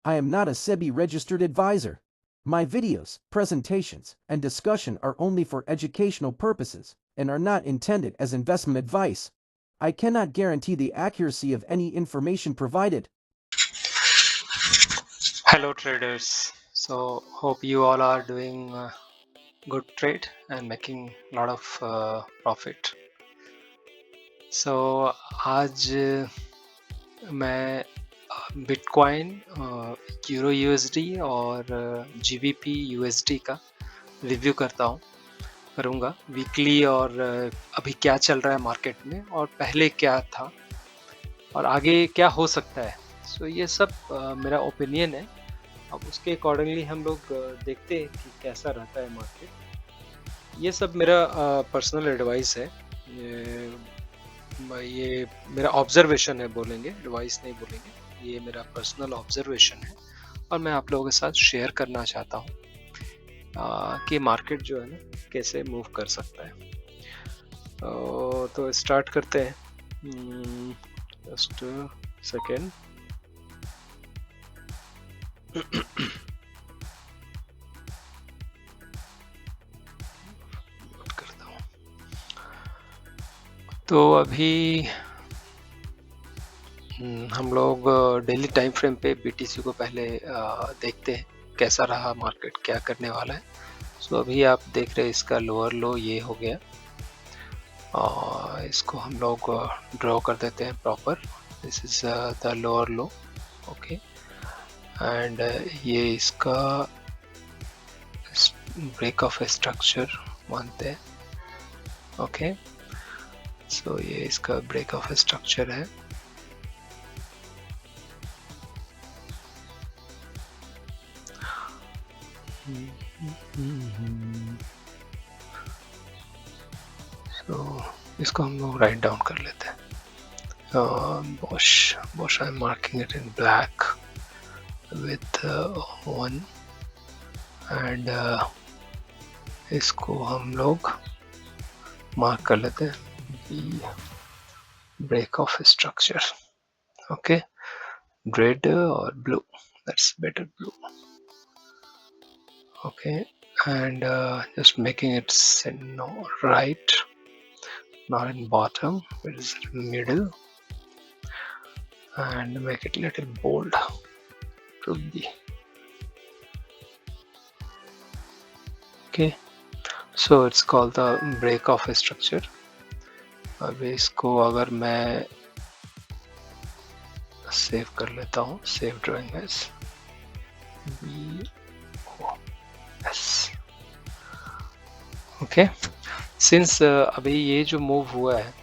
I am not a SEBI registered advisor. My videos, presentations, and discussion are only for educational purposes and are not intended as investment advice. I cannot guarantee the accuracy of any information provided. Hello traders. So hope you all are doing good trade and making a lot of profit. So आज मैं bitcoin, euro USD और GBP USD का review करूँगा weekly, और अभी क्या चल रहा है मार्केट में और पहले क्या था और आगे क्या हो सकता है. सो ये सब मेरा ओपिनियन है. अब उसके अकॉर्डिंगली हम लोग देखते हैं कि कैसा रहता है मार्केट. ये सब मेरा पर्सनल एडवाइस है. ये मेरा ऑब्जर्वेशन है, बोलेंगे एडवाइस नहीं बोलेंगे. ये मेरा पर्सनल ऑब्जर्वेशन है और मैं आप लोगों के साथ शेयर करना चाहता हूँ कि मार्केट जो है ना कैसे मूव कर सकता है. तो स्टार्ट करते हैं. Just second. करता हूँ. तो अभी हम लोग डेली टाइम फ्रेम पे बीटीसी को पहले देखते हैं कैसा रहा मार्केट, क्या करने वाला है. सो अभी आप देख रहे हैं इसका लोअर लो ये हो गया और इसको हम लोग ड्रॉ कर देते हैं proper. This is the lower low. Okay. And ये इसका ब्रेक ऑफ स्ट्रक्चर मानते हैं. ओके. सो ये इसका ब्रेक ऑफ स्ट्रक्चर है. सो इसको हम लोग राइट डाउन कर लेते हैं. Bosch, I'm marking it in black with 1 and इसको हम लोग मार्क कर लेते हैं break of structure. Okay. Red और blue, that's better blue. Okay, and just making it right, not in bottom, it is middle, and make it little bold to be. Okay, so it's called the break off structure. अब इसको अगर मैं save कर लेता हूँ, save drawing as BOS. Okay. Since अभी ये जो मूव हुआ है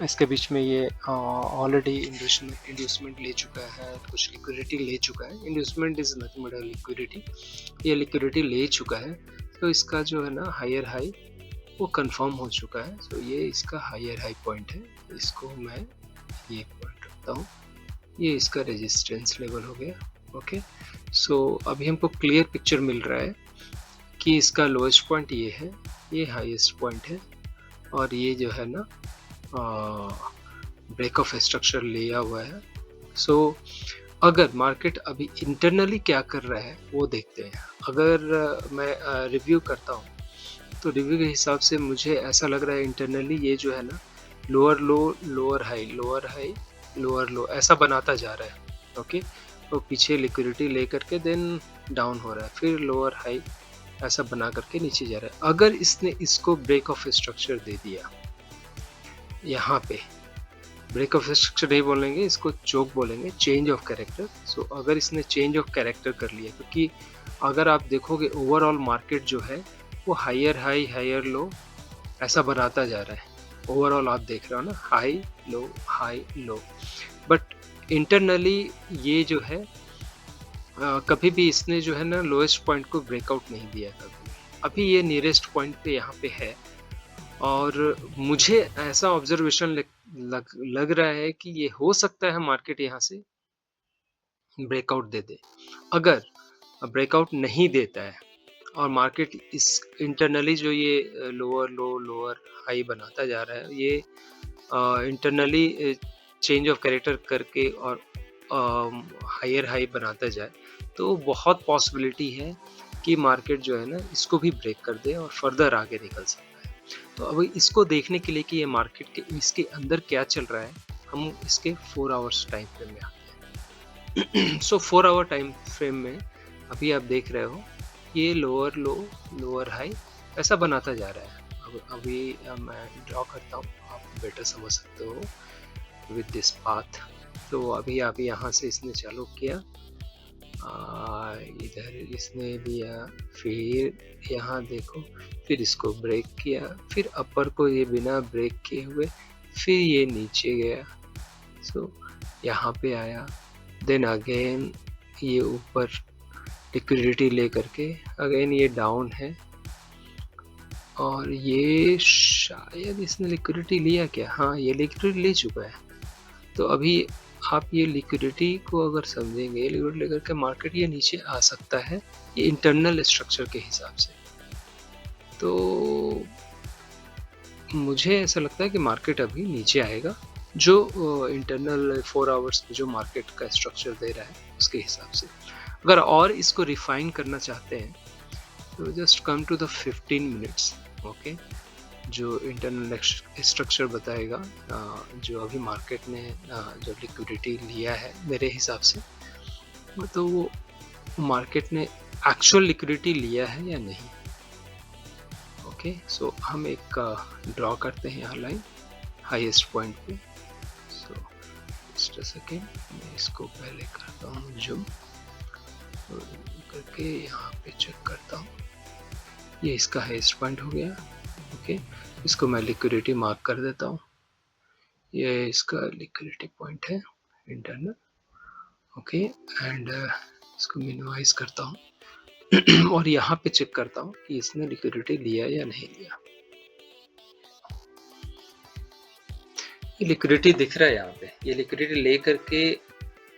इसके बीच में ये ऑलरेडी इंड्यूसमेंट ले चुका है, कुछ लिक्विडिटी ले चुका है. Inducement is nothing but liquidity. ये लिक्विडिटी ले चुका है तो इसका जो है ना हायर हाई वो कंफर्म हो चुका है. तो ये इसका हायर हाई पॉइंट है. इसको मैं ये पॉइंट रखता हूँ. ये इसका रेजिस्टेंस लेवल हो गया. ओके. सो अभी हमको क्लियर पिक्चर मिल रहा है कि इसका लोएस्ट पॉइंट ये है, ये हाईएस्ट पॉइंट है और ये जो है ना ब्रेक ऑफ स्ट्रक्चर लिया हुआ है. सो अगर मार्केट अभी इंटरनली क्या कर रहा है वो देखते हैं. अगर मैं रिव्यू करता हूँ तो रिव्यू के हिसाब से मुझे ऐसा लग रहा है इंटरनली ये जो है ना लोअर लो, lower high, lower high, lower लो ऐसा बनाता जा रहा है. ओके. तो पीछे लिक्विडिटी लेकर के देन डाउन हो रहा है, फिर लोअर हाई ऐसा बना करके नीचे जा रहा है. अगर इसने इसको ब्रेक ऑफ स्ट्रक्चर दे दिया, यहाँ पे ब्रेक ऑफ स्ट्रक्चर नहीं बोलेंगे, इसको चोक बोलेंगे, चेंज ऑफ कैरेक्टर. सो अगर इसने चेंज ऑफ कैरेक्टर कर लिया, क्योंकि अगर आप देखोगे ओवरऑल मार्केट जो है वो हायर हाई हायर लो ऐसा बनाता जा रहा है. ओवरऑल आप देख रहे हो ना हाई लो. बट इंटरनली ये जो है कभी भी इसने जो है ना लोएस्ट पॉइंट को ब्रेकआउट नहीं दिया कभी. अभी ये नियरेस्ट पॉइंट पे यहाँ पे है और मुझे ऐसा ऑब्जर्वेशन लग रहा है कि ये हो सकता है मार्केट यहाँ से ब्रेकआउट दे दे. अगर ब्रेकआउट नहीं देता है और मार्केट इस इंटरनली जो ये लोअर लो लोअर हाई बनाता जा रहा है, ये इंटरनली चेंज ऑफ कैरेक्टर करके और हायर हाई बनाता जाए, तो बहुत पॉसिबिलिटी है कि मार्केट जो है ना इसको भी ब्रेक कर दे और फर्दर आगे निकल सकता है। तो अभी इसको देखने के लिए कि ये मार्केट के इसके अंदर क्या चल रहा है, हम इसके 4 आवर्स टाइम फ्रेम में आते हैं। सो 4 आवर टाइम फ्रेम में अभी आप देख रहे हो, ये लोअर लो, लोअर हाई ऐसा बनाता जा रहा है। अब अभी मैं ड्रॉ करता हूँ, आप बेटर समझ सकते हो विद दिस पाथ। तो अभी आप यहाँ से इसने चालू किया, इधर इसने लिया, फिर यहाँ देखो, फिर इसको ब्रेक किया, फिर अपर को ये बिना ब्रेक किए हुए फिर ये नीचे गया, सो यहाँ पे आया, देन अगेन ये ऊपर लिक्विडिटी ले करके अगेन ये डाउन है, और ये शायद इसने लिक्विडिटी लिया क्या, हाँ ये लिक्विडिटी ले चुका है। तो अभी आप ये लिक्विडिटी को अगर समझेंगे, लिक्विडिटी लेकर के मार्केट ये नीचे आ सकता है, ये इंटरनल स्ट्रक्चर के हिसाब से। तो मुझे ऐसा लगता है कि मार्केट अभी नीचे आएगा, जो इंटरनल 4 आवर्स में जो मार्केट का स्ट्रक्चर दे रहा है उसके हिसाब से। अगर और इसको रिफाइन करना चाहते हैं तो just come to the 15 minutes, okay, जो इंटरनल स्ट्रक्चर बताएगा, जो अभी मार्केट ने जो लिक्विडिटी लिया है मेरे हिसाब से, तो वो मार्केट ने एक्चुअल लिक्विडिटी लिया है या नहीं। ओके, सो हम एक ड्रॉ करते हैं यहाँ लाइन हाईएस्ट पॉइंट पे। सो जस्ट अ सेकेंड, मैं इसको पहले करता हूँ जूम करके, यहाँ पे चेक करता हूँ, ये इसका हाईएस्ट पॉइंट हो गया। ओके, इसको मैं लिक्विडिटी मार्क कर देता हूँ, ये इसका लिक्विडिटी पॉइंट है इंटरनल। ओके, एंड इसको मिनिमाइज करता हूँ और यहाँ पे चेक करता हूँ कि इसने लिक्विडिटी लिया या नहीं लिया। ये लिक्विडिटी दिख रहा है यहाँ पे, ये लिक्विडिटी ले करके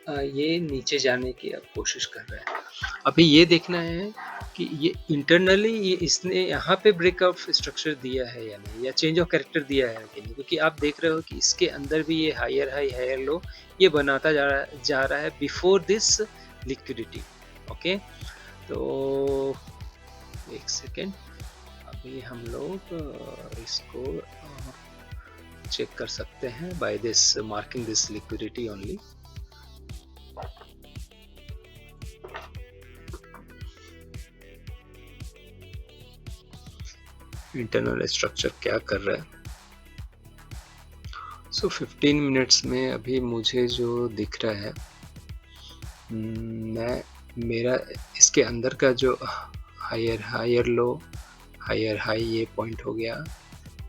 ये नीचे जाने की अब कोशिश कर रहा है। अभी ये देखना है कि ये इंटरनली ये इसने यहाँ पे ब्रेकआउट स्ट्रक्चर दिया है या नहीं, या चेंज ऑफ कैरेक्टर दिया है कि नहीं, क्योंकि आप देख रहे हो कि इसके अंदर भी ये हायर हाई हायर लो ये बनाता जा रहा है बिफोर दिस लिक्विडिटी। ओके, तो एक सेकेंड, अभी हम लोग इसको चेक कर सकते हैं by this marking this liquidity only. Internal structure क्या कर रहा है। सो 15 मिनट्स में अभी मुझे जो दिख रहा है, मैं मेरा इसके अंदर का जो हायर लो हायर हाई ये पॉइंट हो गया,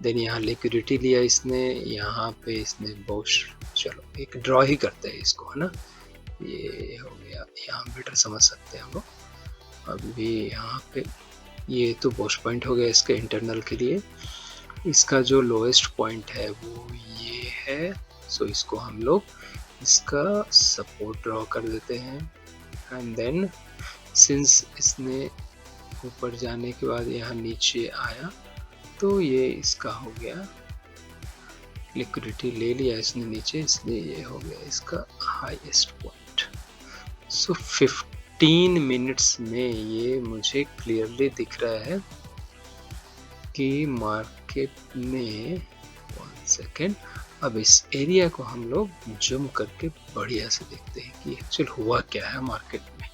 देन यहाँ लिक्विडिटी लिया इसने, यहाँ पे इसने बोश, चलो एक ड्रॉ ही करते हैं इसको, है ना, ये हो गया, यहाँ बेटर समझ सकते हैं हम लोग। अभी यहाँ पे ये तो बोश पॉइंट हो गया इसके इंटरनल के लिए, इसका जो लोएस्ट पॉइंट है वो ये है, सो इसको हम लोग इसका सपोर्ट ड्रॉ कर देते हैं, एंड देन सिंस इसने ऊपर जाने के बाद यहाँ नीचे आया तो ये इसका हो गया, लिक्विडिटी ले लिया इसने नीचे, इसलिए ये हो गया इसका हाईएस्ट पॉइंट। सो 15 मिनट्स में ये मुझे क्लियरली दिख रहा है कि मार्केट ने, 1 सेकेंड, अब इस एरिया को हम लोग जूम करके बढ़िया से देखते हैं कि एक्चुअल हुआ क्या है मार्केट में,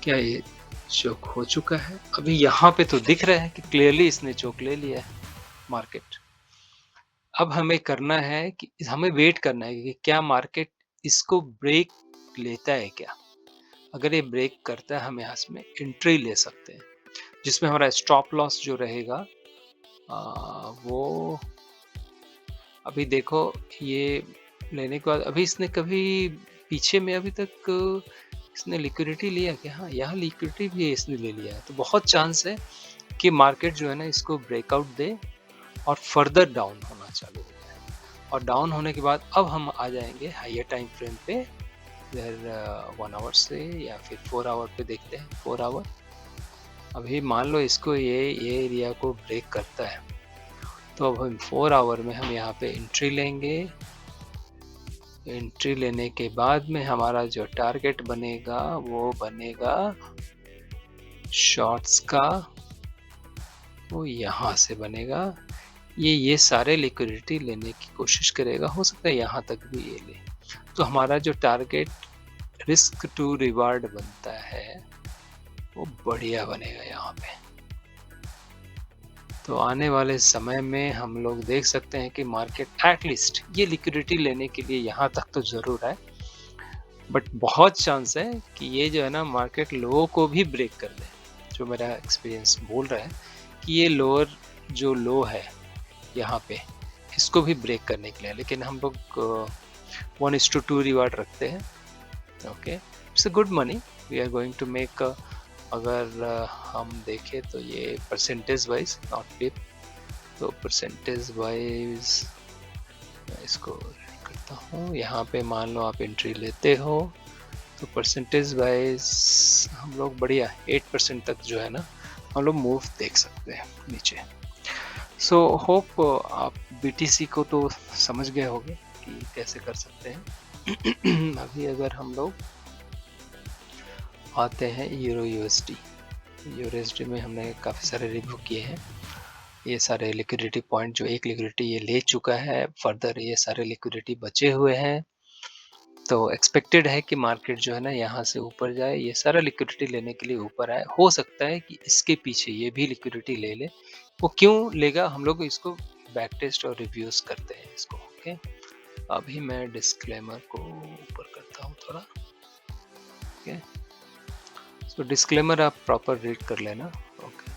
क्या ये चोक हो चुका है। अभी यहाँ पे तो दिख रहा है कि क्लियरली इसने चोक ले लिया है मार्केट। अब हमें करना है कि हमें वेट करना है कि क्या मार्केट इसको ब्रेक लेता है क्या। अगर ये ब्रेक करता है हम यहाँ में एंट्री ले सकते हैं, जिसमें हमारा स्टॉप लॉस जो रहेगा वो अभी देखो, ये लेने के बाद अभी इसने कभी पीछे में अभी तक इसने लिक्विडिटी लिया क्या, हाँ यहाँ लिक्विडिटी भी इसने ले लिया है। तो बहुत चांस है कि मार्केट जो है ना इसको ब्रेकआउट दे और फर्दर डाउन होना चालू हो जाए, और डाउन होने के बाद अब हम आ जाएंगे हायर टाइम फ्रेम पे, इधर 1 आवर से या फिर 4 आवर पे देखते हैं। 4 आवर, अभी मान लो इसको ये एरिया को ब्रेक करता है तो अब हम 4 आवर में हम यहाँ पे एंट्री लेंगे। एंट्री लेने के बाद में हमारा जो टारगेट बनेगा वो बनेगा शॉर्ट्स का, वो यहाँ से बनेगा। ये सारे लिक्विडिटी लेने की कोशिश करेगा, हो सकता है यहाँ तक भी ये ले। तो हमारा जो टारगेट रिस्क टू रिवार्ड बनता है वो बढ़िया बनेगा यहाँ पे। तो आने वाले समय में हम लोग देख सकते हैं कि मार्केट एटलीस्ट ये लिक्विडिटी लेने के लिए यहाँ तक तो ज़रूर है, बट बहुत चांस है कि ये जो है ना मार्केट लो को भी ब्रेक कर दे। जो मेरा एक्सपीरियंस बोल रहा है कि ये लोअर जो लो है यहाँ पे, इसको भी ब्रेक करने के लिए, लेकिन हम लोग 1:2 रिवार्ड रखते हैं। Okay, it's a good money we are going to make. अगर हम देखें तो ये परसेंटेज वाइज नॉट पिप, तो परसेंटेज वाइज मैं इसको करता हूँ। यहाँ पे मान लो आप एंट्री लेते हो तो परसेंटेज वाइज हम लोग बढ़िया 8% तक जो है ना हम लोग मूव देख सकते हैं नीचे। सो होप आप BTC को तो समझ गए होंगे कि कैसे कर सकते हैं। अभी अगर हम लोग आते हैं यूरो USD में हमने काफ़ी सारे रिव्यू किए हैं। ये सारे लिक्विडिटी पॉइंट, जो एक लिक्विडिटी ये ले चुका है, फर्दर ये सारे लिक्विडिटी बचे हुए हैं। तो एक्सपेक्टेड है कि मार्केट जो है ना यहाँ से ऊपर जाए, ये सारा लिक्विडिटी लेने के लिए ऊपर आए। हो सकता है कि इसके पीछे ये भी लिक्विडिटी ले ले। वो क्यों लेगा, हम लोग इसको बैक टेस्ट और रिव्यूज करते हैं इसको। ओके, अभी मैं डिस्क्लेमर को ऊपर करता हूँ थोड़ा। ओके, तो डिस्क्लेमर आप प्रॉपर रीड कर लेना। ओके,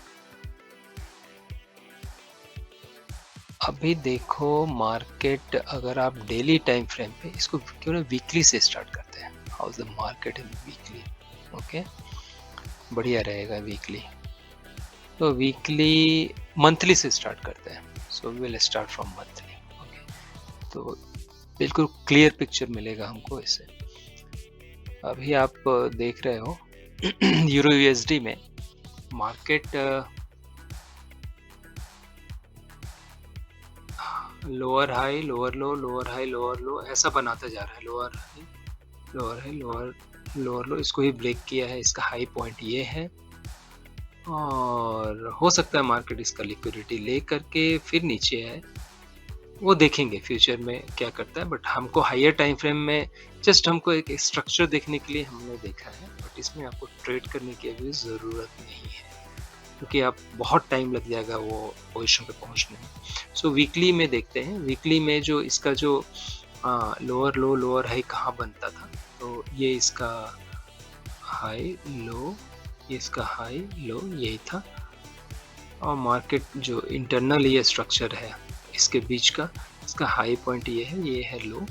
अभी देखो मार्केट, अगर आप डेली टाइम फ्रेम पे इसको क्यों ना वीकली से स्टार्ट करते हैं। How is the market in weekly? Okay, बढ़िया रहेगा वीकली। तो वीकली मंथली से स्टार्ट करते हैं। So we will start from monthly. Okay, तो बिल्कुल क्लियर पिक्चर मिलेगा हमको इससे। अभी आप देख रहे हो यूरो USD में मार्केट लोअर हाई लोअर लो, लोअर हाई लोअर लो ऐसा बनाता जा रहा है। Lower high lower high lower लो, इसको ही ब्रेक किया है। इसका हाई पॉइंट ये है, और हो सकता है मार्केट इसका लिक्विडिटी ले करके फिर नीचे आए। वो देखेंगे फ्यूचर में क्या करता है, बट हमको हायर टाइम फ्रेम में जस्ट हमको एक स्ट्रक्चर देखने के लिए हमने देखा है। बट इसमें आपको ट्रेड करने की अभी ज़रूरत नहीं है, क्योंकि आप बहुत टाइम लग जाएगा वो पोजीशन पे पहुंचने में। सो वीकली में देखते हैं। वीकली में जो इसका जो लोअर लो लोअर हाई कहाँ बनता था, तो ये इसका हाई लो, ये इसका हाई लो यही था। और मार्केट जो इंटरनल ये स्ट्रक्चर है इसके बीच का, इसका हाई पॉइंट ये है लो।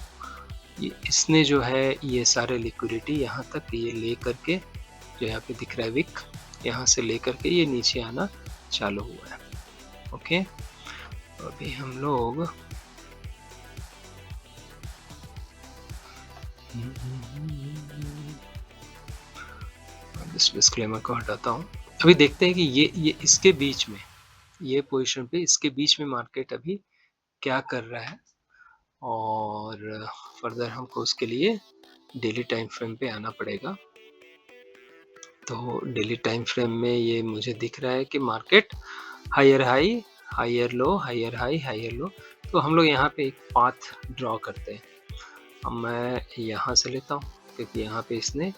ये इसने जो है ये सारे लिक्विडिटी यहाँ तक ये ले करके, जो यहाँ पे दिख रहा है विक, यहाँ से लेकर के ये नीचे आना चालू हुआ है। ओके, अभी हम लोग इस डिस्क्लेमर को हटाता हूँ। अभी देखते हैं कि ये इसके बीच में, ये पोजीशन पे इसके बीच में मार्केट अभी क्या कर रहा है, और फर्दर हमको उसके लिए डेली टाइम फ्रेम पे आना पड़ेगा। तो डेली टाइम फ्रेम में ये मुझे दिख रहा है कि market higher high higher low, higher high higher low. तो हम लोग यहाँ पे एक पाथ ड्रॉ करते हैं। अब मैं यहाँ से लेता हूँ, क्योंकि यहाँ पे इसने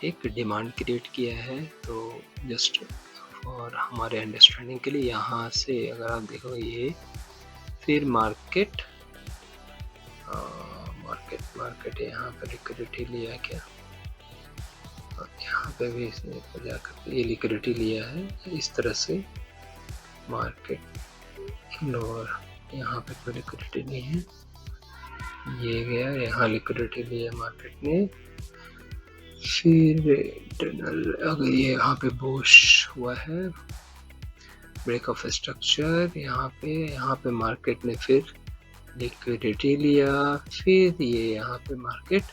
एक डिमांड क्रिएट किया है। तो जस्ट और हमारे अंडरस्टैंडिंग के लिए यहाँ से अगर आप देखो ये, फिर मार्केट यहाँ पे लिक्विडिटी लिया क्या, यहाँ पे भी इसने जाकर ये लिक्विडिटी लिया है। इस तरह से मार्केट लोअर, यहाँ पे कोई लिक्विडिटी नहीं है, ये गया यहाँ लिक्विडिटी लिया मार्केट ने। फिर इंटरनल अगर ये यहाँ पे बुश हुआ है, ब्रेक ऑफ स्ट्रक्चर, यहाँ पे मार्केट ने फिर लिक्विडिटी लिया, फिर ये यहाँ पे मार्केट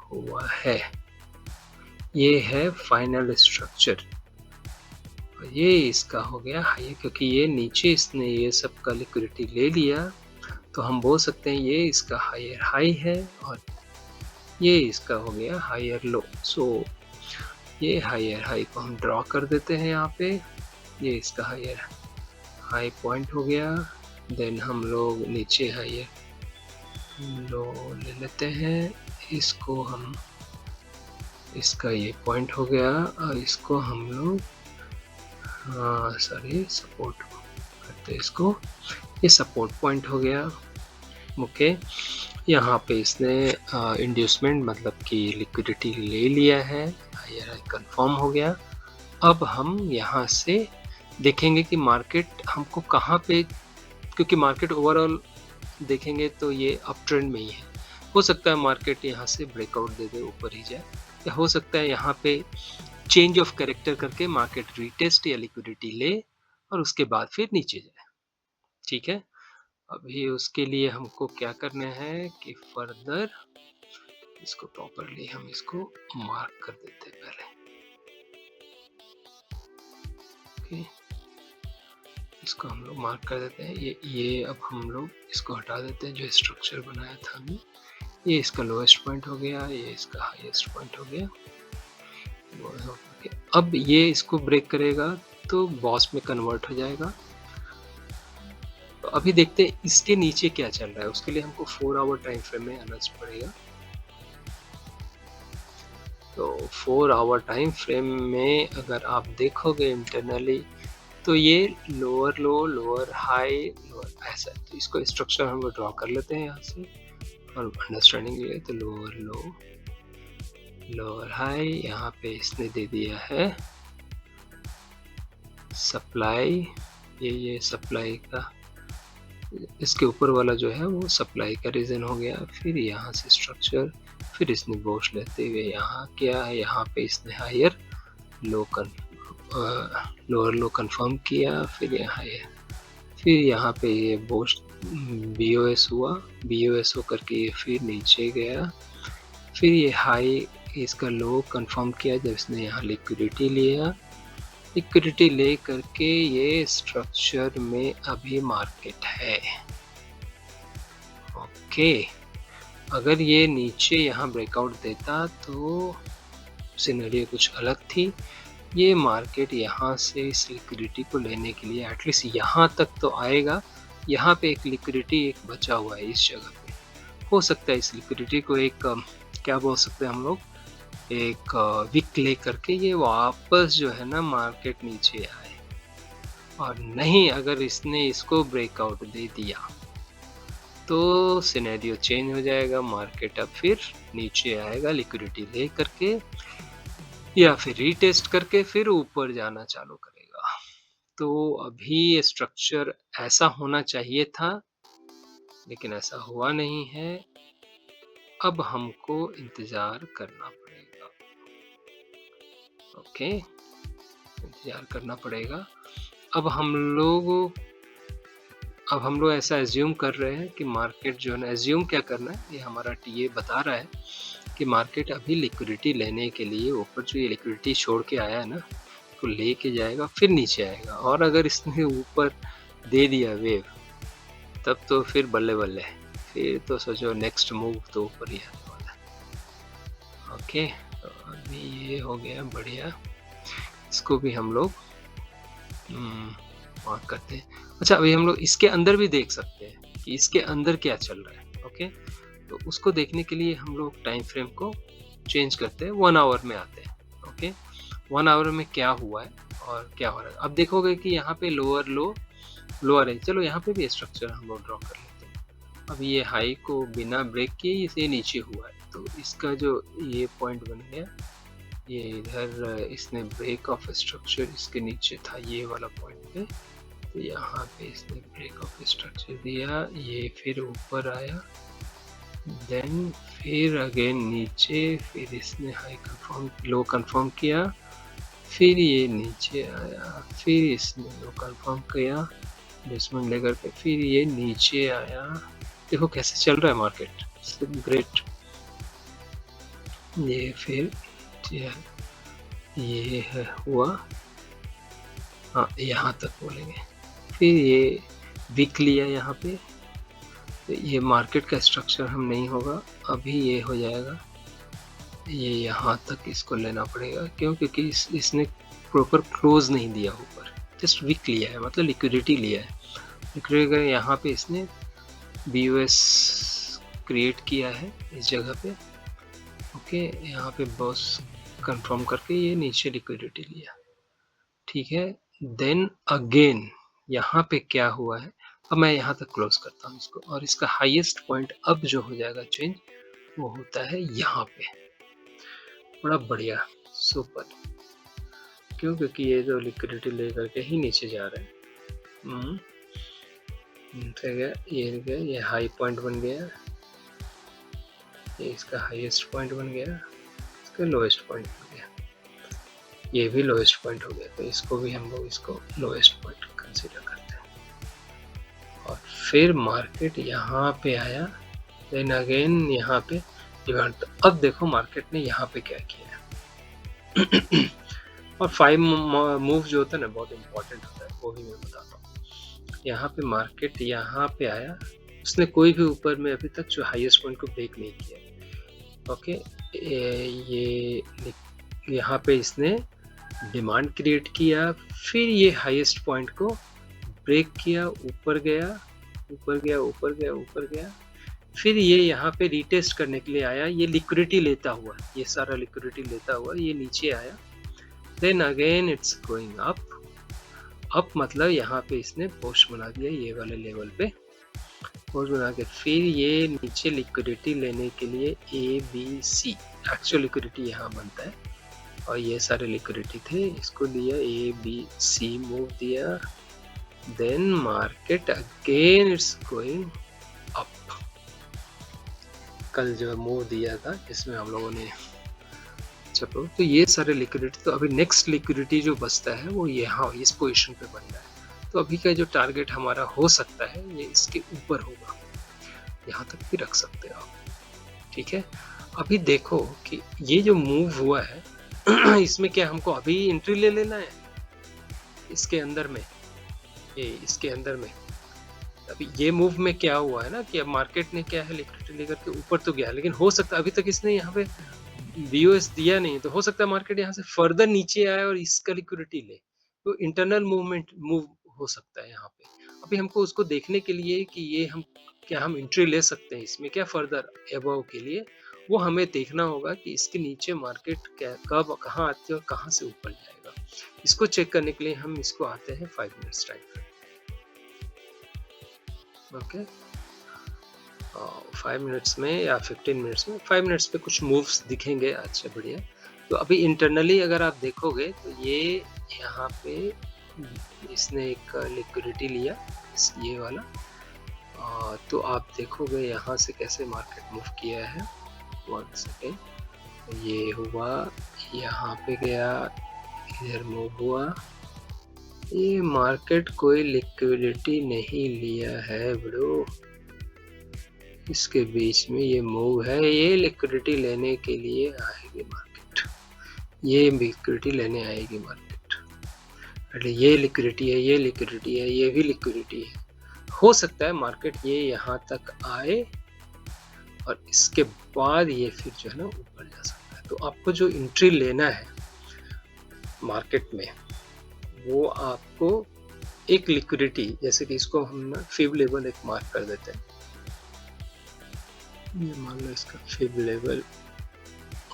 हुआ है। ये है फाइनल स्ट्रक्चर। ये इसका हो गया हाई, क्योंकि ये नीचे इसने ये सब का लिक्विडिटी ले लिया, तो हम बोल सकते हैं ये इसका हायर हाई है और ये इसका हो गया हायर लो। सो ये हायर हाई को हम ड्रॉ कर देते हैं यहाँ पे, ये इसका हायर हाई पॉइंट हो गया। देन हम लोग नीचे हायर लो ले लेते हैं, इसको हम, इसका ये पॉइंट हो गया और इसको हम लोग सॉरी सपोर्ट करते हैं इसको, ये सपोर्ट पॉइंट हो गया। ओके, यहाँ पे इसने इंड्यूसमेंट मतलब कि लिक्विडिटी ले लिया है, हायर हाई कंफर्म हो गया। अब हम यहाँ से देखेंगे कि मार्केट हमको कहाँ पे, क्योंकि मार्केट ओवरऑल देखेंगे तो ये अप ट्रेंड में ही है। हो सकता है मार्केट यहाँ से ब्रेकआउट दे दे, ऊपर ही जाए, या हो सकता है यहाँ पे चेंज ऑफ कैरेक्टर करके मार्केट रीटेस्ट या लिक्विडिटी ले और उसके बाद फिर नीचे जाए। ठीक है, अभी उसके लिए हमको क्या करना है कि फर्दर इसको प्रॉपरली हम इसको मार्क कर देते हैं पहले। ओके, इसको हम लोग मार्क कर देते हैं। ये अब हम लोग इसको हटा देते हैं जो स्ट्रक्चर बनाया था हमने। ये इसका लोएस्ट पॉइंट हो गया, ये इसका हाईएस्ट पॉइंट हो गया। अब ये इसको ब्रेक करेगा तो बॉस में कन्वर्ट हो जाएगा। तो अभी देखते हैं इसके नीचे क्या चल रहा है, उसके लिए हमको 4 आवर टाइम फ्रेम में आना पड़ेगा। तो 4 आवर टाइम फ्रेम में अगर आप देखोगे इंटरनली तो ये लोअर लो, लोअर हाई, लोअर ऐसा, तो इसको स्ट्रक्चर हम ड्रॉ कर लेते हैं यहाँ से और अंडरस्टैंडिंग के लिए। तो लोअर लो, लोअर हाई, यहाँ पे इसने दे दिया है सप्लाई, ये सप्लाई का, इसके ऊपर वाला जो है वो सप्लाई का रीजन हो गया। फिर यहाँ से स्ट्रक्चर, फिर इसने बोश लेते हुए यहाँ क्या है, यहाँ पे इसने higher low lower low confirm किया, फिर यहाँ है, फिर यहाँ पे ये बोश BOS हुआ, BOS होकर के ये फिर नीचे गया, फिर ये हाई इसका लो कंफर्म किया जब इसने यहाँ लिक्विडिटी लिया, लिक्विडिटी ले करके ये स्ट्रक्चर में अभी मार्केट है। ओके, अगर ये नीचे यहाँ ब्रेकआउट देता तो सिनेरियो कुछ अलग थी। ये मार्केट यहाँ से इस लिक्विडिटी को लेने के लिए एटलीस्ट यहाँ तक तो आएगा। यहाँ पे एक लिक्विडिटी एक बचा हुआ है इस जगह पे, हो सकता है इस लिक्विडिटी को एक क्या बोल सकते हैं हम लोग, एक विक ले करके ये वापस जो है ना मार्केट नीचे आए, और नहीं अगर इसने इसको ब्रेकआउट दे दिया तो सिनेरियो चेंज हो जाएगा, मार्केट अब फिर नीचे आएगा लिक्विडिटी ले करके या फिर रीटेस्ट करके फिर ऊपर जाना चालू करेगा। तो अभी ये स्ट्रक्चर ऐसा होना चाहिए था लेकिन ऐसा हुआ नहीं है। अब हमको इंतजार करना पड़ेगा। ओके, इंतजार करना पड़ेगा। अब हम लोग ऐसा एज्यूम कर रहे हैं कि मार्केट जो है ना, एज्यूम क्या करना है, ये हमारा टीए बता रहा है कि मार्केट अभी लिक्विडिटी लेने के लिए ऊपर जो ये लिक्विडिटी छोड़ के आया है ना, तो लेके जाएगा फिर नीचे आएगा, और अगर इसने ऊपर दे दिया वेव तब तो फिर बल्ले बल्ले, फिर तो सोचो नेक्स्ट मूव तो ऊपर ही आने वाला है। ओके, तो अभी ये हो गया बढ़िया, इसको भी हम लोग मार्क करते हैं। अच्छा, अभी हम लोग इसके अंदर भी देख सकते हैं कि इसके अंदर क्या चल रहा है। ओके, तो उसको देखने के लिए हम लोग टाइम फ्रेम को चेंज करते हैं, 1 आवर में आते हैं। ओके, 1 आवर में क्या हुआ है और क्या हो रहा है। अब देखोगे कि यहाँ पे लोअर लो, लोअर है, चलो यहाँ पे भी स्ट्रक्चर हम लोग ड्रॉ कर लेते हैं। अब ये हाई को बिना ब्रेक किए इसे नीचे हुआ है, तो इसका जो ये पॉइंट बन गया, ये इधर इसने ब्रेक ऑफ स्ट्रक्चर इसके नीचे था ये वाला पॉइंट पे, तो यहाँ पे इसने ब्रेक ऑफ स्ट्रक्चर दिया, ये फिर ऊपर आया, देन फिर अगेन नीचे, फिर इसने हाई कंफर्म लो कंफर्म किया, फिर ये नीचे आया, फिर इसने लो कंफर्म किया बेसमेंट लेकर के, फिर ये नीचे आया। देखो कैसे चल रहा है मार्केट, ग्रेट। ये फिर ये है हुआ, हाँ, यहाँ तक बोलेंगे। फिर ये वीक लिया यहाँ पे, तो ये मार्केट का स्ट्रक्चर हम नहीं होगा, अभी ये हो जाएगा, ये यहाँ तक इसको लेना पड़ेगा। क्यों? क्योंकि इसने प्रॉपर क्लोज नहीं दिया ऊपर, जस्ट वीक लिया है, मतलब लिक्विडिटी लिया है। लिक्विडिटी यहाँ पे इसने BOS क्रिएट किया है इस जगह पे। ओके, यहाँ पे बॉस कंफर्म करके ये नीचे लिक्विडिटी लिया, ठीक है। देन अगेन यहाँ पे क्या हुआ है, अब मैं यहाँ तक क्लोज करता हूँ इसको, और इसका हाईएस्ट पॉइंट अब जो हो जाएगा चेंज, वो होता है यहाँ पे। बड़ा बढ़िया, सुपर। क्यों? क्योंकि ये जो लिक्विडिटी लेकर के ही नीचे जा रहे हैं। ये हाई पॉइंट बन गया, ये इसका हाईएस्ट पॉइंट बन गया, इसका लोएस्ट पॉइंट बन गया, ये भी लोएस्ट पॉइंट हो गया, तो इसको भी हम लोग इसको लोएस्ट पॉइंट कंसीडर करते हैं। और फिर मार्केट यहाँ पे आया, देन अगेन यहाँ पे डिमांड। तो अब देखो मार्केट ने यहाँ पे क्या किया और 5 मूव जो होता है ना, बहुत इंपॉर्टेंट होता है, वो भी मैं बताता हूँ। यहाँ पे मार्केट यहाँ पे आया, उसने कोई भी ऊपर में अभी तक जो हाईएस्ट पॉइंट को ब्रेक नहीं किया। ओके, ये यहाँ पे इसने डिमांड क्रिएट किया, फिर ये हाईएस्ट पॉइंट को ब्रेक किया, ऊपर गया, ऊपर गया, ऊपर गया, ऊपर गया, फिर ये यहाँ पे रीटेस्ट करने के लिए आया, ये लिक्विडिटी लेता हुआ, ये सारा लिक्विडिटी लेता हुआ ये नीचे आया। Then again it's going up मतलब यहाँ पे इसने पोस्ट बना दिया ये वाले लेवल पे, पोस्ट बना के फिर ये नीचे लिक्विडिटी लेने के लिए ABC, एक्चुअल लिक्विडिटी यहाँ बनता है, और ये सारे लिक्विडिटी थे, इसको लिया, ABC मूव दिया, then market again it's going up. कल जो मूव दिया था इसमें हम लोगों ने, चलो तो ये सारे लिक्विडिटी, तो अभी नेक्स्ट लिक्विडिटी जो बचता है वो यहाँ इस पोजीशन पे बन रहा है। तो अभी का जो टारगेट हमारा हो सकता है ये इसके ऊपर होगा, यहाँ तक भी रख सकते हो आप, ठीक है। अभी देखो कि ये जो मूव हुआ है इसमें क्या हमको अभी एंट्री ले लेना है इसके अंदर में, ये इसके अंदर में। अभी ये मूव में क्या हुआ है ना कि अब मार्केट ने क्या है, लिक्विडिटी लेकर के ऊपर तो गया, लेकिन हो सकता है अभी तक इसने यहाँ पे BOS दिया नहीं, तो हो सकता है मार्केट यहाँ से फर्दर नीचे आए और इसका लिक्विडिटी ले, तो इंटरनल मूव हो सकता है यहाँ पे। अभी हमको उसको देखने के लिए कि ये हम क्या हम एंट्री ले सकते हैं इसमें क्या फर्दर एबव के लिए, वो हमें देखना होगा कि इसके नीचे मार्केट क्या कब कहाँ आती है और कहाँ से ऊपर जाएगा। इसको चेक करने के लिए हम इसको आते हैं 5 minutes time frame. Okay, 5 minutes में या 15 मिनट्स में, 5 मिनट्स पे कुछ मूव्स दिखेंगे, अच्छा बढ़िया। तो अभी इंटरनली अगर आप देखोगे तो ये यहाँ पे इसने एक लिक्विडिटी लिया, ये वाला, तो आप देखोगे यहाँ से कैसे मार्केट मूव किया है। 1 सेकेंड, ये हुआ, यहाँ पे गया, इधर मूव हुआ, ये मार्केट कोई लिक्विडिटी नहीं लिया है ब्रो, इसके बीच में ये मूव है, ये लिक्विडिटी लेने के लिए आएगी मार्केट, ये लिक्विडिटी लेने आएगी मार्केट, अरे ये लिक्विडिटी है, ये लिक्विडिटी है, ये भी लिक्विडिटी है। हो सकता है मार्केट ये यहाँ तक आए और इसके बाद ये फिर जो है ना ऊपर जा सकता है। तो आपको जो एंट्री लेना है मार्केट में, वो आपको एक लिक्विडिटी, जैसे कि इसको हम ना फिब लेवल एक मार्क कर देते हैं, ये मान लो इसका फिब लेवल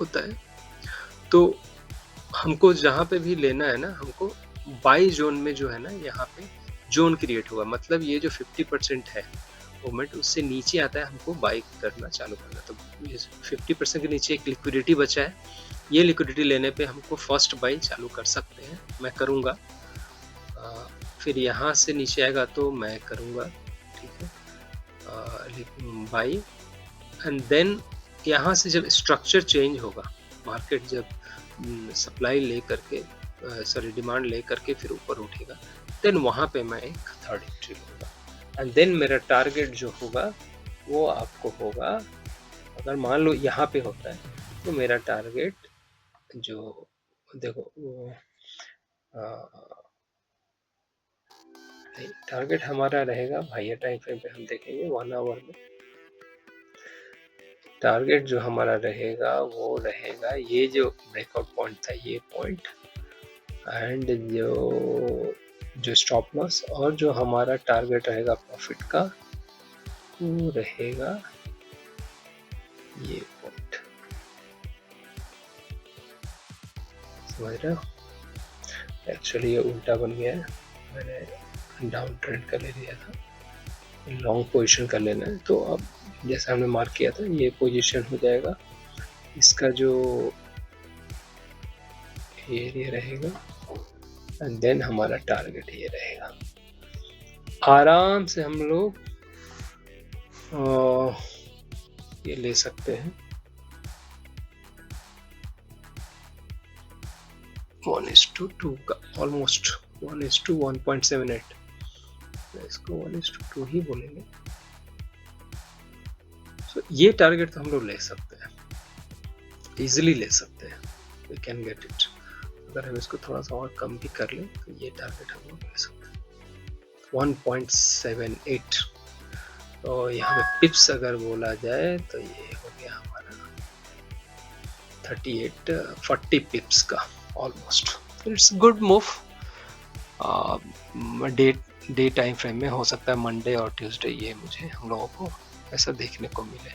होता है, तो हमको जहाँ पे भी लेना है ना, हमको बाई जोन में जो है ना यहाँ पे जोन क्रिएट होगा, मतलब ये जो 50% है मूवमेंट उससे नीचे आता है, हमको बाई करना चालू करना। तो 50% के नीचे एक लिक्विडिटी बचा है, ये लिक्विडिटी लेने पे हमको फर्स्ट बाई चालू कर सकते हैं, मैं करूँगा। फिर यहाँ से नीचे आएगा तो मैं करूँगा, ठीक है, बाई। एंड देन यहाँ से जब स्ट्रक्चर चेंज होगा, मार्केट जब सप्लाई ले करके डिमांड ले करके फिर ऊपर उठेगा, देन वहाँ पे मैं एक थर्ड एंट्री लूँगा। एंड देन मेरा टारगेट जो होगा वो आपको होगा, अगर मान लो यहाँ पे होता है तो मेरा टारगेट जो देखो वो नहीं, टारगेट हमारा रहेगा हायर टाइम फ्रेम पे, हम देखेंगे 1 आवर में। टारगेट जो हमारा रहेगा वो रहेगा ये जो ब्रेकआउट पॉइंट था, ये पॉइंट, एंड जो स्टॉप लॉस, और जो हमारा टारगेट रहेगा प्रॉफिट का वो रहेगा ये पॉइंट। समझ रहे हो? एक्चुअली ये उल्टा बन गया है, मैंने डाउन ट्रेंड का ले लिया था, लॉन्ग पोजीशन कर लेना है। तो अब जैसा हमने मार्क किया था ये पोजीशन हो जाएगा, इसका जो एरिया रहेगा, एंड देन हमारा टारगेट ये रहेगा। आराम से हम लोग ये ले सकते हैं 1:2 का, ऑलमोस्ट 1:1.78, इसको 1:2 ही बोलेंगे। तो ये टारगेट तो हम लोग ले सकते हैं, इजिली ले सकते हैं, वी कैन गेट इट। अगर हम इसको थोड़ा सा और कम भी कर लें तो ये टारगेट हम लोग ले सकते हैं 1.78। तो यहाँ पे पिप्स अगर बोला जाए तो ये हो गया हमारा 40 पिप्स का almost. It's good move. Day time frame में हो सकता है मंडे और ट्यूसडे ये मुझे हम लोगों को ऐसा देखने को मिले।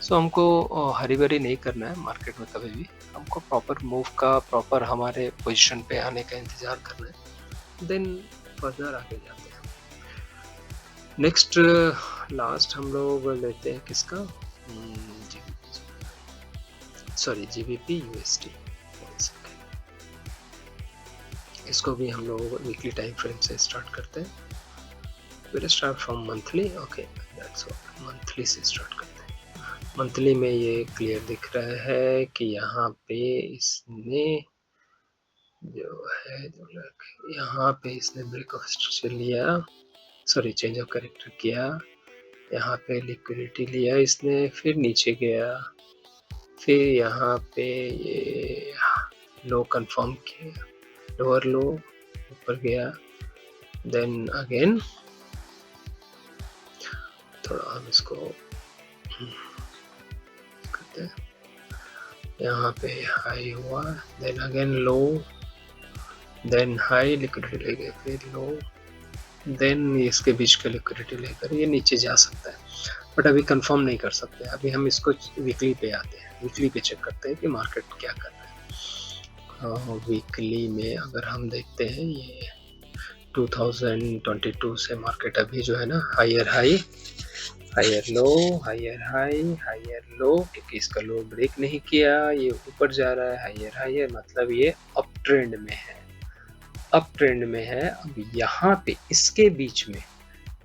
सो हमको हरी बरी नहीं करना है मार्केट में कभी भी, हमको प्रॉपर मूव का, प्रॉपर हमारे पोजीशन पे आने का इंतज़ार करना है, देन फर्दर आगे जाते हैं। नेक्स्ट लास्ट हम लोग लेते हैं किसका, GBP USD। इसको भी हम लोग वीकली टाइम फ्रेम से स्टार्ट करते हैं। Will start from monthly, okay that's all, monthly से स्टार्ट करते हैं। मंथली में ये क्लियर दिख रहा है कि यहाँ पे इसने जो है यहाँ पे इसने ब्रेक ऑफ स्ट्रक्चर लिया, सॉरी चेंज ऑफ कैरेक्टर किया, यहाँ पे लिक्विडिटी लिया इसने, फिर नीचे गया, फिर यहाँ पे ये लो कंफर्म किया, लोअर लो, ऊपर गया, देन अगेन थोड़ा हम इसको करते हैं, यहाँ पे हाई हुआ, देन अगेन लो, देन हाई लिक्विडिटी लेके फिर लो, देन इसके बीच का लिक्विडिटी लेकर ये नीचे जा सकता है, बट अभी कंफर्म नहीं कर सकते। अभी हम इसको वीकली पे आते हैं, वीकली पे चेक करते हैं कि मार्केट क्या कर रहा है। वीकली में अगर हम देखते हैं ये 2022 से मार्केट अभी जो है ना higher high, higher low, higher high, higher low, क्योंकि इसका लो ब्रेक नहीं किया, ये ऊपर जा रहा है, हायर हायर, मतलब ये अप ट्रेंड में है, अप ट्रेंड में है। अब यहाँ पे इसके बीच में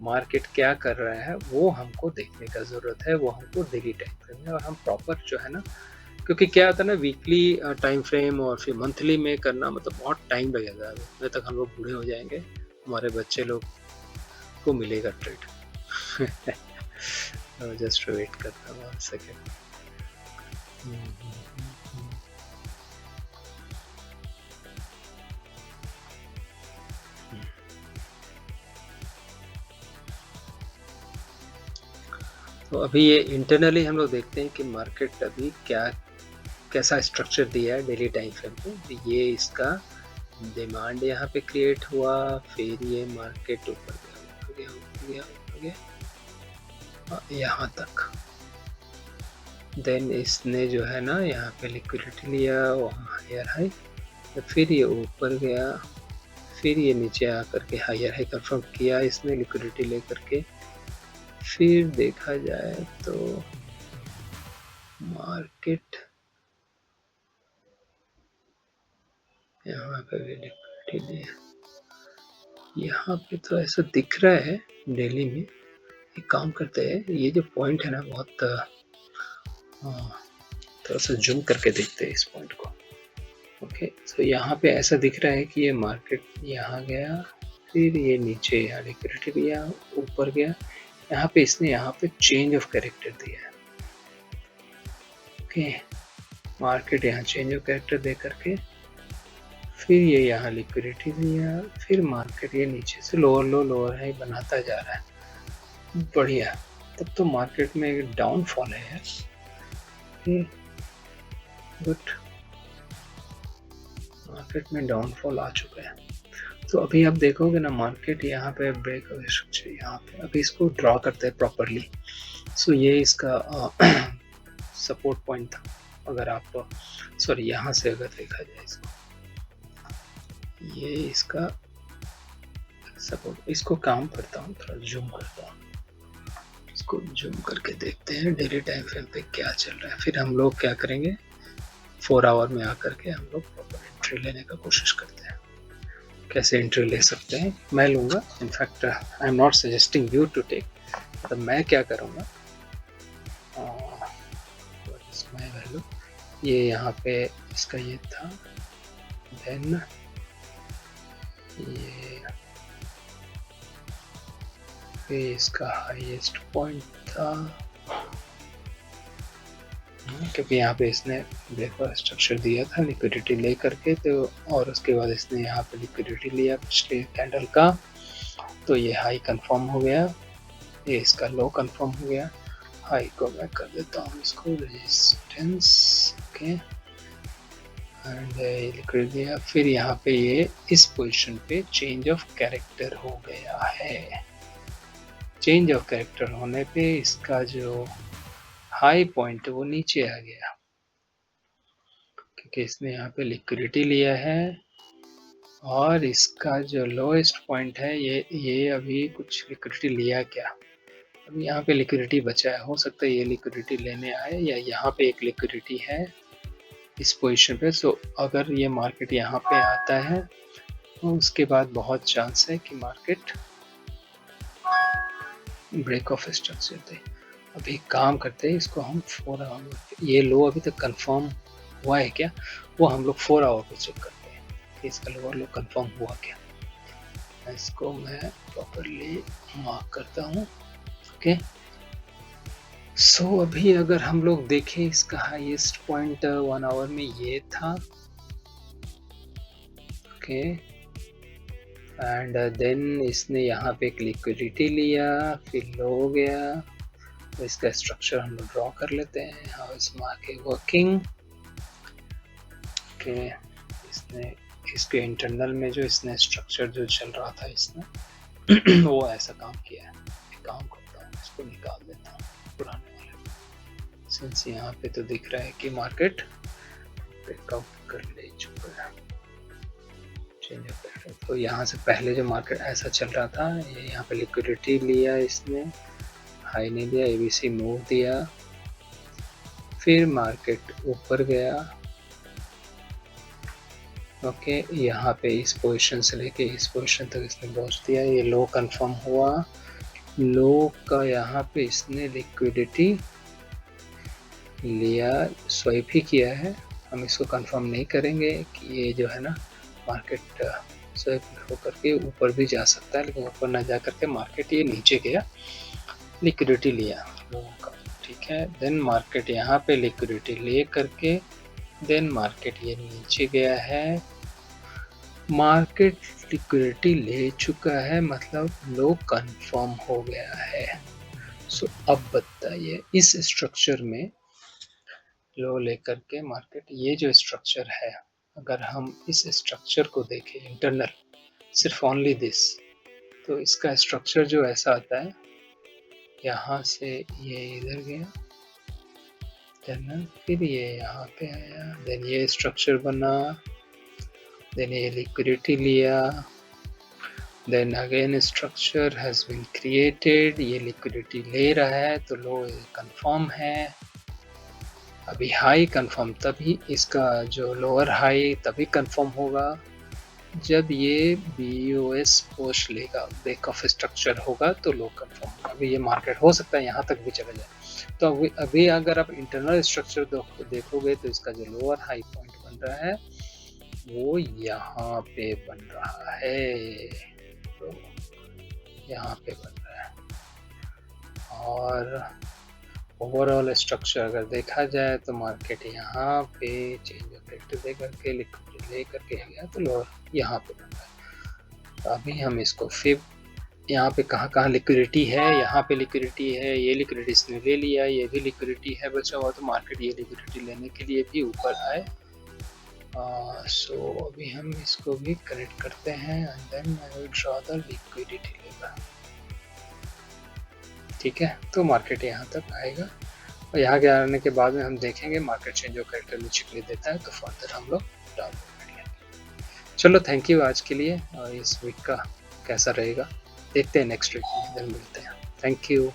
मार्केट क्या कर रहा है वो हमको देखने का जरूरत है, वो हमको डेली टाइम फ्रेम में, और हम प्रॉपर जो है ना, क्योंकि क्या होता है ना वीकली टाइम फ्रेम और फिर मंथली में करना मतलब बहुत टाइम लगेगा, जब तक हम लोग बूढ़े हो जाएंगे हमारे बच्चे लोग को मिलेगा ट्रेड। जस्ट वेट करता हूँ 1 सेकेंड। तो अभी ये इंटरनली हम लोग देखते हैं कि मार्केट अभी क्या कैसा स्ट्रक्चर दिया है डेली टाइम फ्रेम पे। तो ये इसका डिमांड यहाँ पे क्रिएट हुआ, फिर ये मार्केट ऊपर गया, ऊपर गया, ऊपर गया, ऊपर गया यहाँ तक, देन इसने जो है ना यहाँ पे लिक्विडिटी लिया, वहाँ हायर हाई, तो फिर ये ऊपर गया, फिर ये नीचे आकर के हायर हाई कंफर्म किया इसने लिक्विडिटी लेकर के, फिर देखा जाए तो मार्केट यहाँ पे भी लिक्विडिटी लिया, यहाँ पे तो ऐसा दिख रहा है डेली में। एक काम करते हैं, ये जो पॉइंट है ना बहुत थोड़ा सा जूम करके देखते हैं इस पॉइंट को। ओके, तो यहाँ पे ऐसा दिख रहा है कि ये मार्केट यहाँ गया, फिर ये नीचे यहाँ लिक्विडिटी लिया, ऊपर गया, यहाँ पे इसने यहाँ पे चेंज ऑफ कैरेक्टर दिया है। ओके, मार्केट यहाँ चेंज ऑफ कैरेक्टर दे करके फिर ये यहाँ लिक्विडिटी लिया, फिर मार्केट ये नीचे से लोअर लो लोअर हाई बनाता जा रहा है। बढ़िया, तब तो मार्केट में एक डाउनफॉल है यार। बट मार्केट में डाउनफॉल आ चुका है। तो अभी आप देखोगे ना, मार्केट यहाँ पे ब्रेक स्ट्रक्चर यहाँ पे, अभी इसको ड्रॉ करते हैं प्रॉपरली। सो ये इसका सपोर्ट पॉइंट था। अगर आप सॉरी यहाँ से अगर देखा जाए इसको, ये इसका सपोर्ट, इसको काम करता हूँ, थोड़ा जूम करता हूँ, इसको जूम करके देखते हैं डेली टाइम फ्रेम पे क्या चल रहा है। फिर हम लोग क्या करेंगे, 4 आवर में आकर के हम लोग प्रॉपर एंट्री लेने का कोशिश करते हैं। कैसे एंट्री ले सकते हैं मैं लूँगा, in fact I am not suggesting you to take. मतलब मैं क्या करूँगा, माय वैल्यू ये यहाँ पे इसका ये था, देन ये इसका हाईएस्ट पॉइंट था, क्योंकि यहाँ पे इसने ब्रेकआउट स्ट्रक्चर दिया था लिक्विडिटी ले करके, तो और उसके बाद इसने यहाँ पे लिक्विडिटी लिया पिछले कैंडल का, तो ये हाई कंफर्म हो गया, ये इसका लो कंफर्म हो गया। हाई को मैं कर देता हूँ इसको रेजिस्टेंस, ओके, एंड लिक्विड दिया। फिर यहाँ पे ये इस पोजीशन पे चेंज ऑफ कैरेक्टर हो गया है। चेंज ऑफ कैरेक्टर होने पे इसका जो हाई पॉइंट वो नीचे आ गया, क्योंकि इसने यहाँ पे लिक्विडिटी लिया है, और इसका जो लोएस्ट पॉइंट है ये अभी कुछ लिक्विडिटी लिया क्या, अभी यहाँ पे लिक्विडिटी बचा है, हो सकता है ये लिक्विडिटी लेने आए, या यहाँ पे एक लिक्विडिटी है इस पोजीशन पे। सो अगर ये मार्केट यहाँ पे आता है तो उसके बाद बहुत चांस है कि मार्केट ब्रेक ऑफ स्ट्रक्चर दे। अभी काम करते हैं, इसको हम 4 आवर, ये लो अभी तक कंफर्म हुआ है क्या, वो हम लोग 4 आवर पे चेक करते हैं कि इसका लोअर लो कंफर्म हुआ क्या। इसको मैं प्रॉपरली मार्क करता हूँ, ओके। सो अभी अगर हम लोग देखें, इसका हाईएस्ट पॉइंट 1 आवर में ये था, ओके, एंड देन इसने यहाँ पे एक लिक्विडिटी लिया, फिर लो हो गया, तो इसका स्ट्रक्चर हम लोग ड्रॉ कर लेते हैं। How is market working, okay, इसने इसके इंटरनल में जो इसने स्ट्रक्चर जो चल रहा था इसने वो ऐसा काम किया है। एक काम करता हूँ, इसको निकाल देता हूँ पुराने वाले, सिंस यहाँ पे तो दिख रहा है कि मार्केट ब्रेकआउट कर ले चुका है। चेंज ऑफ पैटर्न, तो यहाँ से पहले जो मार्केट ऐसा चल रहा था, ये यहाँ पे लिक्विडिटी लिया इसने, हाई नहीं दिया, एबीसी मूव दिया, फिर मार्केट ऊपर गया, ओके, यहाँ पे इस पोजीशन से लेके इस पोजीशन तक इसने पहुँच दिया, ये लो कंफर्म हुआ, लो का यहाँ पे इसने लिक्विडिटी लिया, स्वाइप ही किया है, हम इसको कंफर्म नहीं करेंगे कि ये जो है ना मार्केट स्वाइप होकर के ऊपर भी जा सकता है, लेकिन ऊपर ना जा करके मार्केट ये नीचे गया, लिक्विडिटी लिया लोगों का, ठीक है। देन मार्केट यहाँ पे लिक्विडिटी ले करके, देन मार्केट ये नीचे गया है, मार्केट लिक्विडिटी ले चुका है, मतलब लो कंफर्म हो गया है। सो अब बताइए, इस स्ट्रक्चर में लो लेकर के मार्केट, ये जो स्ट्रक्चर है, अगर हम इस स्ट्रक्चर को देखें इंटरनल, सिर्फ ओनली दिस, तो इसका स्ट्रक्चर जो ऐसा आता है, यहाँ से ये इधर गया इंटरनल, फिर ये यहाँ पे आया, देन ये स्ट्रक्चर बना, देन ये लिक्विडिटी लिया, then again structure has been created, ये लिक्विडिटी ले रहा है, तो लो कंफर्म है, अभी हाई कंफर्म, तभी इसका जो लोअर हाई तभी कंफर्म होगा जब ये BOS पोस्ट लेगा, ब्रेक ऑफ स्ट्रक्चर होगा तो लो कंफर्म होगा। अभी ये मार्केट हो सकता है यहाँ तक भी चला जाए, तो अभी अगर आप इंटरनल स्ट्रक्चर देखोगे तो इसका जो लोअर हाई पॉइंट बन रहा है वो यहाँ पे बन रहा है, तो यहाँ पे बन रहा है, और ओवरऑल स्ट्रक्चर अगर देखा जाए तो मार्केट यहाँ पे चेंज ऑफ कैरेक्टर दे करके लिक्विडिटी ले करके गया तो लोअर यहाँ पे बन रहा है। तो अभी हम इसको फिर यहाँ पे कहाँ लिक्विडिटी है, यहाँ पे लिक्विडिटी है, ये लिक्विडिटी इसने ले लिया, ये भी लिक्विडिटी है बचा हुआ, तो मार्केट ये लिक्विडिटी लेने के लिए भी ऊपर आए। सो अभी हम इसको भी करेक्ट करते हैं and then I will draw the liquidity level. ठीक है, तो मार्केट यहाँ तक आएगा और यहाँ के आने के बाद में हम देखेंगे मार्केट चेंज ऑफ कैरेक्टर नीचे के लिए देता है तो फर्दर हम लोग डाउन कर लेंगे। चलो थैंक यू आज के लिए, और इस वीक का कैसा रहेगा देखते हैं, नेक्स्ट वीक में मिलते हैं। Thank you.